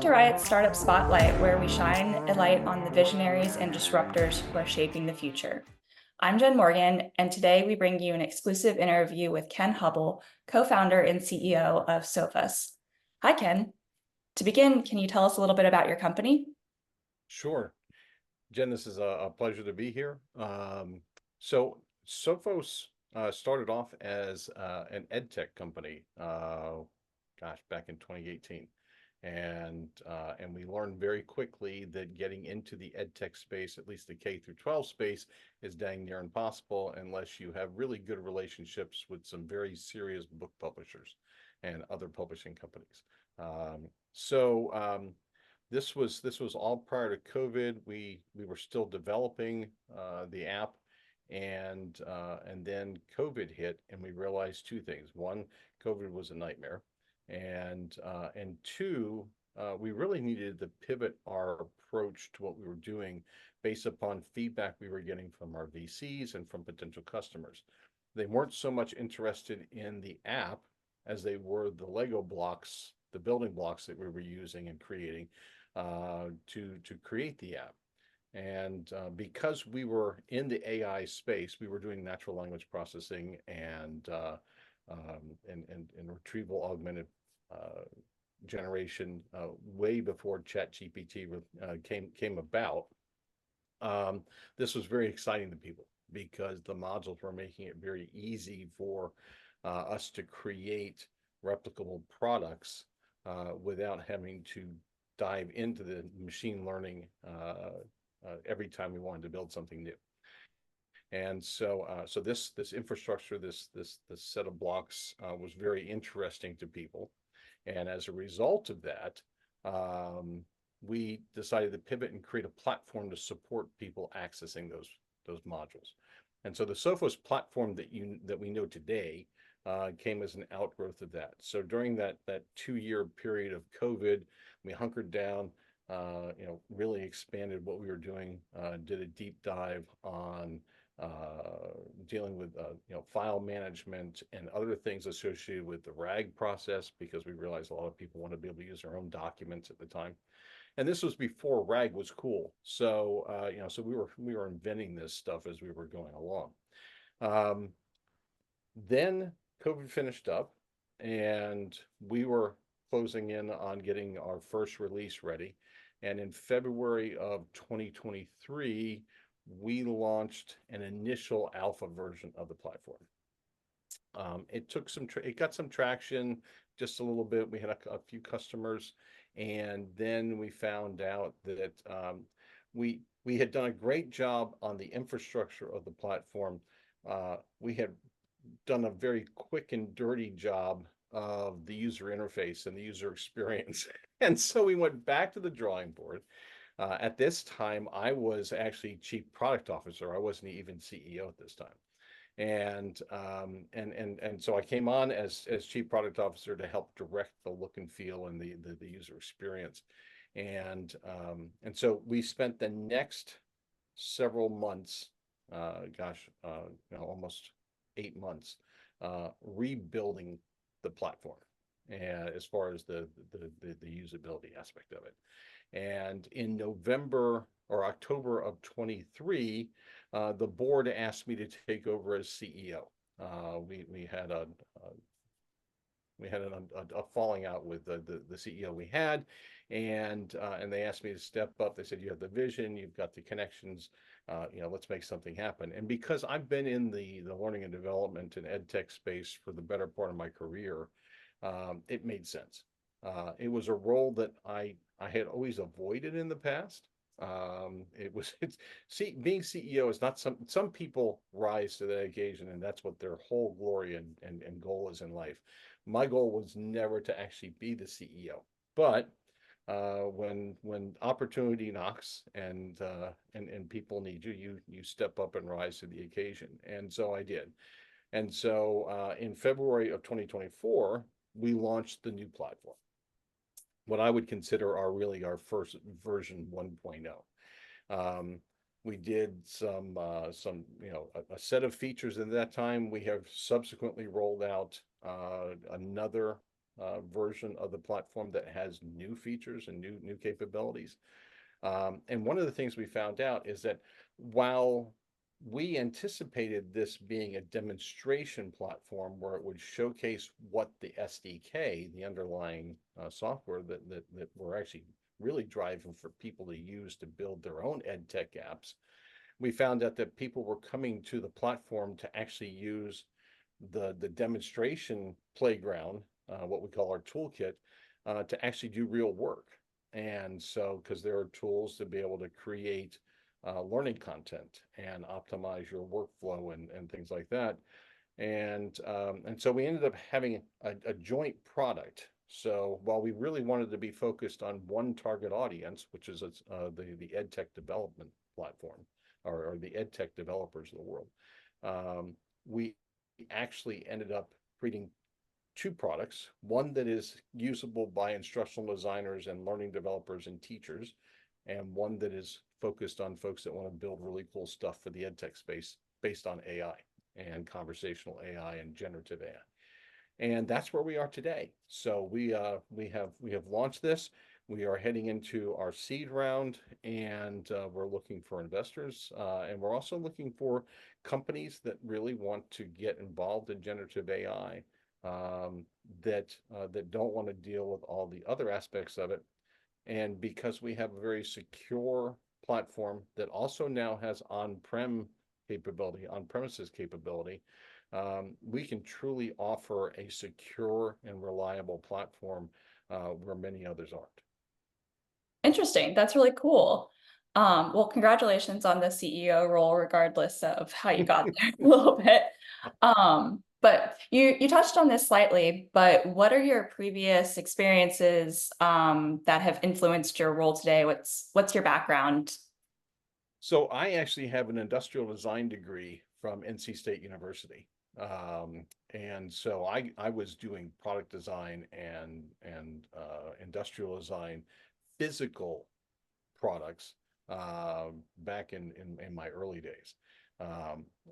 to RIoT Startup Spotlight, where we shine a light on the visionaries and disruptors who are shaping the future. I'm Jen Morgan, and today we bring you an exclusive interview with Ken Hubbell, co-founder and CEO of Soffos. Hi, Ken. To begin, can you tell us a little bit about your company? Sure. Jen, this is a pleasure to be here. So Sophos started off as an ed tech company, back in 2018. And we learned very quickly that getting into the ed tech space, at least the K through 12 space, is dang near impossible unless you have really good relationships with some very serious book publishers and other publishing companies. So this was all prior to COVID. We were still developing the app, and then COVID hit, and we realized two things. One, COVID was a nightmare, and two, we really needed to pivot our approach to what we were doing based upon feedback we were getting from our VCs and from potential customers. They weren't so much interested in the app as they were the Lego blocks, the building blocks that we were using and creating to create the app. And because we were in the AI space, we were doing natural language processing and retrieval augmented generation way before ChatGPT came about. This was very exciting to people because the modules were making it very easy for us to create replicable products without having to dive into the machine learning every time we wanted to build something new. And so this infrastructure, this set of blocks was very interesting to people. And as a result of that, we decided to pivot and create a platform to support people accessing those modules. And so the Sophos platform that we know today came as an outgrowth of that. So during that 2-year period of COVID, we hunkered down, really expanded what we were doing, did a deep dive on dealing with file management and other things associated with the RAG process, because we realized a lot of people want to be able to use their own documents at the time. And this was before RAG was cool. So so we were inventing this stuff as we were going along. Then COVID finished up, and we were closing in on getting our first release ready. And in February of 2023, we launched an initial alpha version of the platform. It got some traction, just a little bit. We had a few customers, and then we found out that we had done a great job on the infrastructure of the platform. We had done a very quick and dirty job of the user interface and the user experience. And so we went back to the drawing board. At this time, I was actually chief product officer. I wasn't even CEO at this time. And so I came on as chief product officer to help direct the look and feel and the user experience. And so we spent the next several months, almost 8 months, rebuilding the platform, and as far as the usability aspect of it. And in November or October of 23, the board asked me to take over as CEO. We had a falling out with the CEO we had, and they asked me to step up. They said, "You have the vision, you've got the connections, let's make something happen." And because I've been in the learning and development and ed tech space for the better part of my career, it made sense. It was a role that I had always avoided in the past. Being CEO is not some people rise to that occasion, and that's what their whole glory and goal is in life. My goal was never to actually be the CEO, but when opportunity knocks and people need you step up and rise to the occasion, and so I did. And so in February of 2024, we launched the new platform, what I would consider our first version 1.0. We did a set of features at that time. We have subsequently rolled out another version of the platform that has new features and new capabilities. And one of the things we found out is that while we anticipated this being a demonstration platform where it would showcase what the SDK, the underlying software that we're actually really driving for people to use to build their own ed tech apps, we found out that people were coming to the platform to actually use the demonstration playground, what we call our toolkit, to actually do real work. And so, because there are tools to be able to create learning content and optimize your workflow and things like that. And so we ended up having a joint product. So while we really wanted to be focused on one target audience, which is the ed tech development platform, or the ed tech developers of the world, we actually ended up creating two products, one that is usable by instructional designers and learning developers and teachers, and one that is focused on folks that want to build really cool stuff for the ed tech space based on AI and conversational AI and generative AI. And that's where we are today. So we have launched this. We are heading into our seed round, and we're looking for investors, and we're also looking for companies that really want to get involved in generative AI, that don't want to deal with all the other aspects of it. And because we have a very secure platform that also now has on-prem capability, on-premises capability, we can truly offer a secure and reliable platform where many others aren't. Interesting. That's really cool. Well, congratulations on the CEO role, regardless of how you got there a little bit. But you touched on this slightly, but what are your previous experiences that have influenced your role today? What's your background? So I actually have an industrial design degree from NC State University. And so I was doing product design and industrial design, physical products, back in my early days.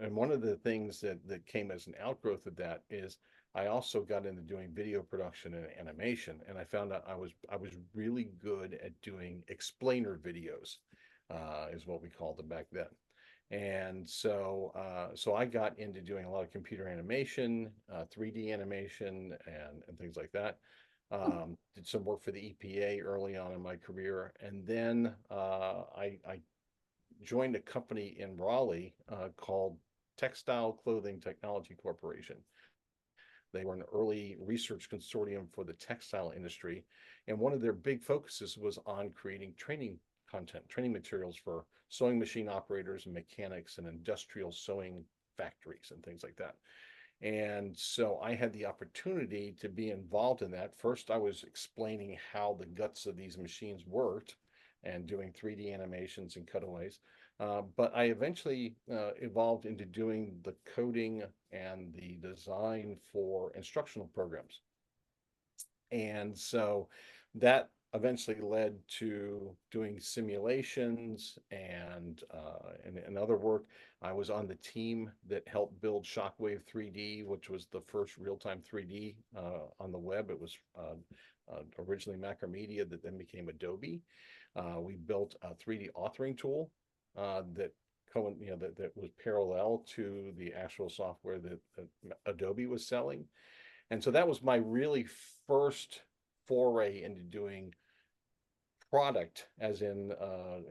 And one of the things that came as an outgrowth of that is I also got into doing video production and animation, and I found out I was really good at doing explainer videos, is what we called them back then. And so I got into doing a lot of computer animation, 3D animation, and things like that. Did some work for the EPA early on in my career, and then I joined a company in Raleigh called Textile Clothing Technology Corporation. They were an early research consortium for the textile industry, and one of their big focuses was on creating training content, training materials for sewing machine operators and mechanics and industrial sewing factories and things like that. And so I had the opportunity to be involved in that. First, I was explaining how the guts of these machines worked and doing 3D animations and cutaways. But I eventually evolved into doing the coding and the design for instructional programs. And so that eventually led to doing simulations and other work. I was on the team that helped build Shockwave 3D, which was the first real-time 3D on the web. It was originally Macromedia that then became Adobe. We built a 3D authoring tool that that was parallel to the actual software that Adobe was selling. And so that was my really first foray into doing product, as in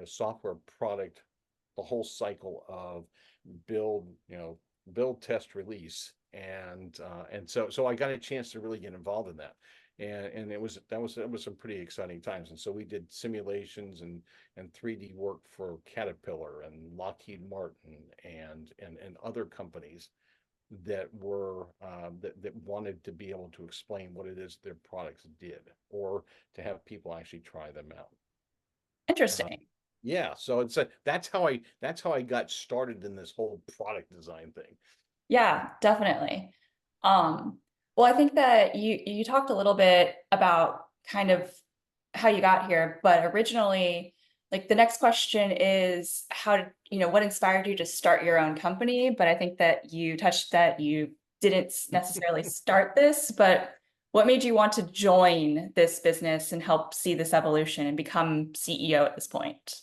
software product, the whole cycle of build, test, release, and so I got a chance to really get involved in that, and it was some pretty exciting times. And so we did simulations and 3D work for Caterpillar and Lockheed Martin and other companies that were that wanted to be able to explain what it is their products did, or to have people actually try them out. Interesting. Yeah, so that's how I got started in this whole product design thing. Yeah, definitely. Well, I think that you talked a little bit about kind of how you got here, but originally, like the next question is how did, what inspired you to start your own company? But I think that you touched that you didn't necessarily start this, but What made you want to join this business and help see this evolution and become CEO at this point?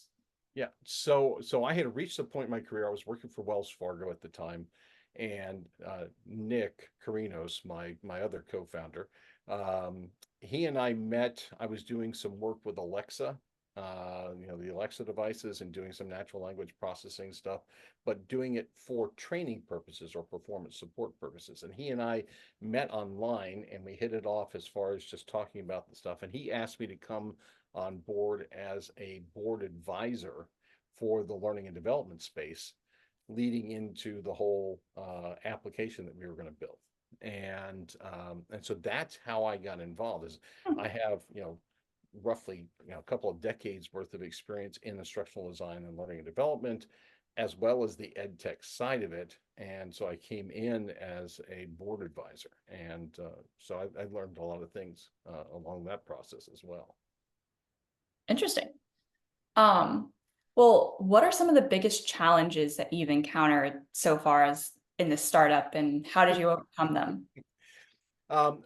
Yeah. So I had reached the point in my career. I was working for Wells Fargo at the time, and Nick Carinos, my other co-founder, he and I met. I was doing some work with Alexa, the Alexa devices, and doing some natural language processing stuff, but doing it for training purposes or performance support purposes. And he and I met online, and we hit it off as far as just talking about the stuff. And he asked me to come on board as a board advisor for the learning and development space, leading into the whole application that we were going to build. And so that's how I got involved. Is I have roughly a couple of decades worth of experience in instructional design and learning and development, as well as the ed tech side of it. And so I came in as a board advisor, and so I learned a lot of things along that process as well. Interesting. Um, well, what are some of the biggest challenges that you've encountered so far as in this startup, and how did you overcome them?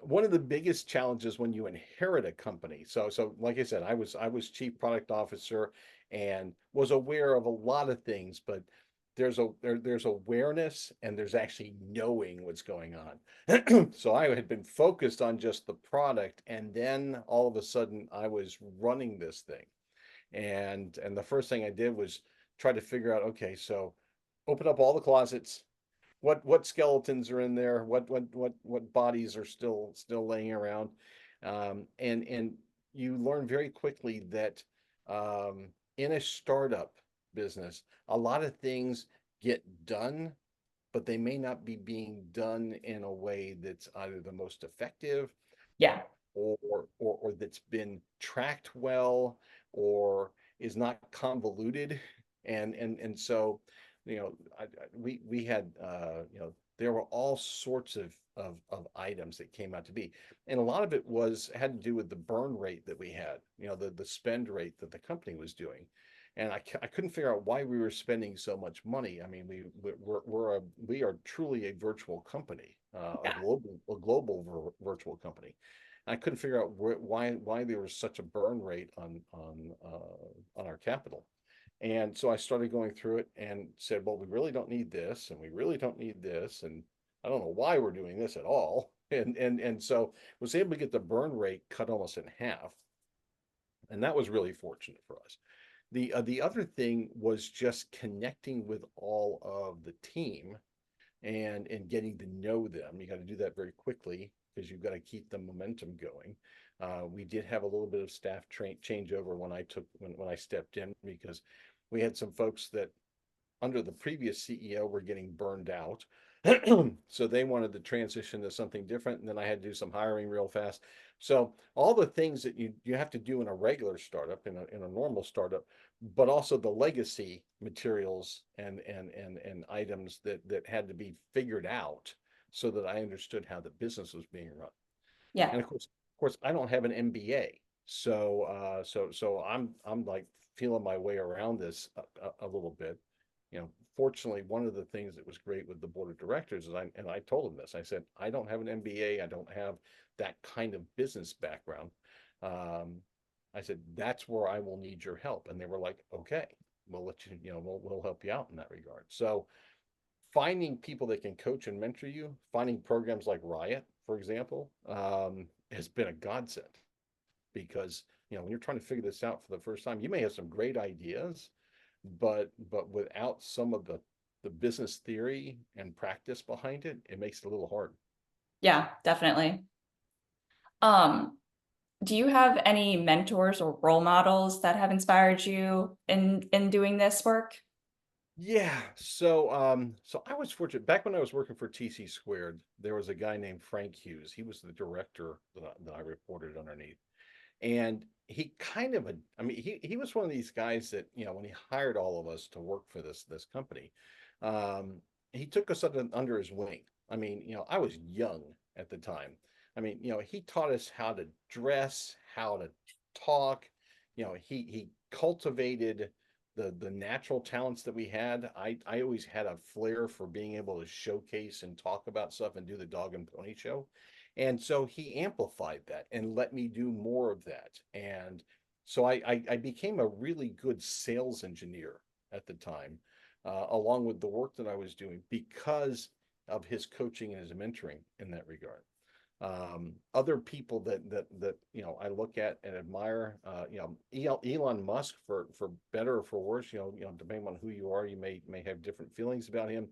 One of the biggest challenges when you inherit a company. So like I said, I was chief product officer and was aware of a lot of things, but there's awareness and there's actually knowing what's going on. So I had been focused on just the product, and then all of a sudden I was running this thing. And the first thing I did was try to figure out, okay, so open up all the closets, what skeletons are in there, what bodies are still laying around, and you learn very quickly that in a startup business, a lot of things get done, but they may not be being done in a way that's either the most effective Yeah, or that's been tracked well or is not convoluted. And so we had there were all sorts of items that came out to be, and a lot of it had to do with the burn rate that we had, the spend rate that the company was doing. And I couldn't figure out why we were spending so much money. I mean, we are truly a virtual company, yeah, a global virtual company. I couldn't figure out why there was such a burn rate on our capital. And so I started going through it and said, well, we really don't need this, and we really don't need this, and I don't know why we're doing this at all. And so was able to get the burn rate cut almost in half, and that was really fortunate for us. The other thing was just connecting with all of the team and getting to know them. You got to do that very quickly because you've got to keep the momentum going. We did have a little bit of staff changeover when I stepped in, because we had some folks that under the previous CEO were getting burned out. So they wanted to transition to something different. And then I had to do some hiring real fast. So all the things that you have to do in a regular startup, in a normal startup, but also the legacy materials and items that had to be figured out so that I understood how the business was being run. yeah, And of course, I don't have an MBA, so I'm like feeling my way around this a little bit. Fortunately, one of the things that was great with the board of directors is I told them this. I said, I don't have an MBA. I don't have that kind of business background. Um, I said, that's where I will need your help. And they were like, okay, we'll let you, we'll help you out in that regard. So finding people that can coach and mentor you, finding programs like RIoT, for example, has been a godsend, because when you're trying to figure this out for the first time, you may have some great ideas, but without some of the business theory and practice behind it, it makes it a little hard. yeah, definitely. Um, do you have any mentors or role models that have inspired you in doing this work? Yeah, so I was fortunate back when I was working for TC Squared. There was a guy named Frank Hughes. He was the director that I reported underneath. And he kind of, I mean, he was one of these guys that, when he hired all of us to work for this company, um, he took us under his wing. I mean, I was young at the time. I mean, he taught us how to dress, how to talk. He cultivated the natural talents that we had. I always had a flair for being able to showcase and talk about stuff and do the dog and pony show. And so he amplified that and let me do more of that. And so I became a really good sales engineer at the time, along with the work that I was doing because of his coaching and his mentoring in that regard. Other people that I look at and admire, Elon Musk, for better or for worse, depending on who you are, you may have different feelings about him.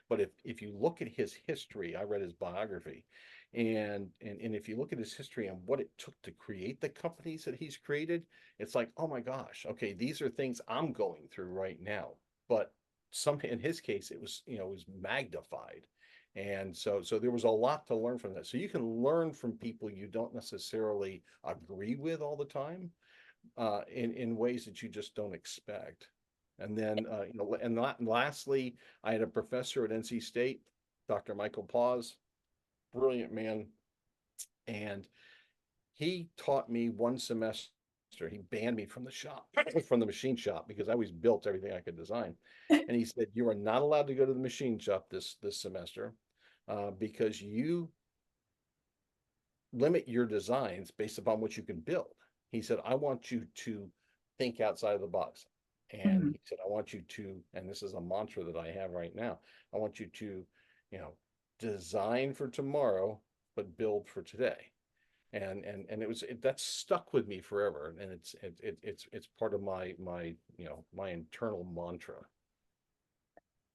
But if you look at his history, I read his biography, and if you look at his history and what it took to create the companies that he's created, it's like, oh my gosh, okay, these are things I'm going through right now. But in his case, it was magnified. And so there was a lot to learn from that. So you can learn from people you don't necessarily agree with all the time, in ways that you just don't expect. And then, lastly, I had a professor at NC State, Dr. Michael Paws, brilliant man. And he taught me one semester. He banned me from the shop, from the machine shop, because I always built everything I could design. And he said, "You are not allowed to go to the machine shop this semester, because you limit your designs based upon what you can build." He said, "I want you to think outside of the box." And Mhm. he said, "I want you to," and this is a mantra that I have right now, "I want you to, you know, design for tomorrow, but build for today." And that's stuck with me forever. And it's part of my internal mantra.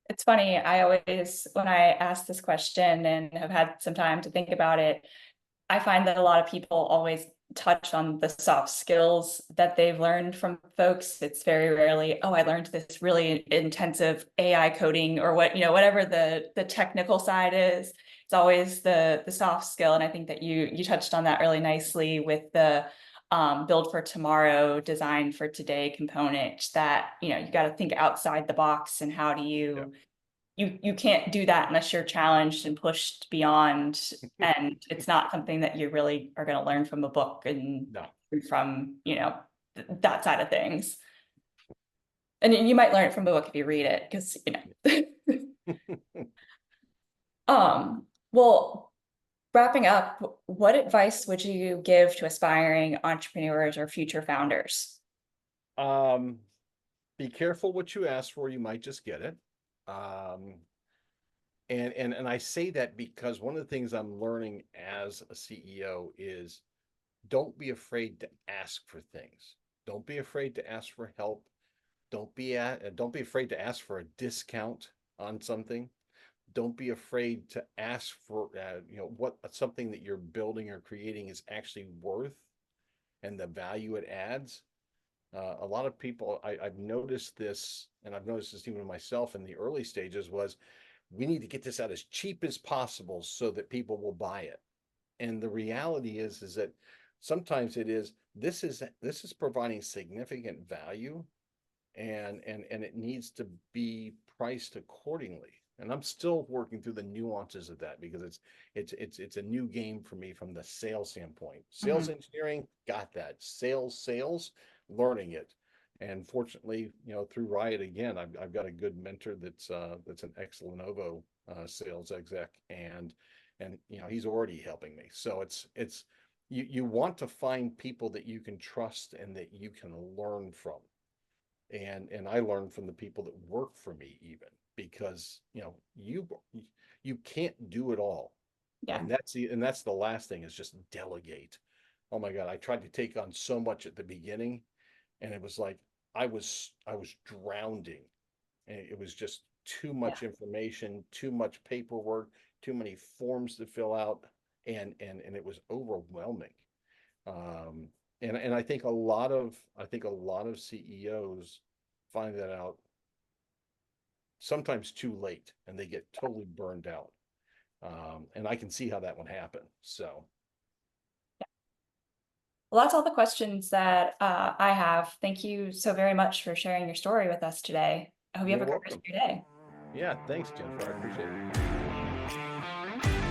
It's funny, I always, when I ask this question and have had some time to think about it, I find that a lot of people always touch on the soft skills that they've learned from folks. It's very rarely, oh, I learned this really intensive AI coding or whatever the technical side is. It's always the soft skill. And I think that you touched on that really nicely with the build for tomorrow, design for today component, that you got to think outside the box. And how do Yeah. you can't do that unless you're challenged and pushed beyond, and it's not something that you really are going to learn from a book and No. from that side of things. And you might learn it from the book if you read it, because well, wrapping up, what advice would you give to aspiring entrepreneurs or future founders? Um, be careful what you ask for, you might just get it. Um, and I say that because one of the things I'm learning as a CEO is, don't be afraid to ask for things. Don't be afraid to ask for help. Don't be afraid to ask for a discount on something. Don't be afraid to ask for what something that you're building or creating is actually worth, and the value it adds. A lot of people, I've noticed this, and I've noticed this even myself in the early stages, was we need to get this out as cheap as possible so that people will buy it. And the reality is that sometimes this is providing significant value, and it needs to be priced accordingly. And I'm still working through the nuances of that, because it's a new game for me from the sales standpoint. Sales Mhm. engineering, got that. Sales, learning it. And fortunately, through RIoT again, I've got a good mentor that's an ex Lenovo sales exec, and he's already helping me. So it's you want to find people that you can trust and that you can learn from. And I learned from the people that work for me, even because you can't do it all. Yeah. And that's the last thing, is just delegate. Oh my God, I tried to take on so much at the beginning, and it was like I was drowning. And it was just too Yeah. much information, too much paperwork, too many forms to fill out, and it was overwhelming. And I think a lot of CEOs find that out sometimes too late, and they get totally burned out. And I can see how that would happen. So Well, that's all the questions that I have. Thank you so very much for sharing your story with us today. I hope you have you're a great rest welcome. of your day. Yeah, thanks, Jennifer. I appreciate it.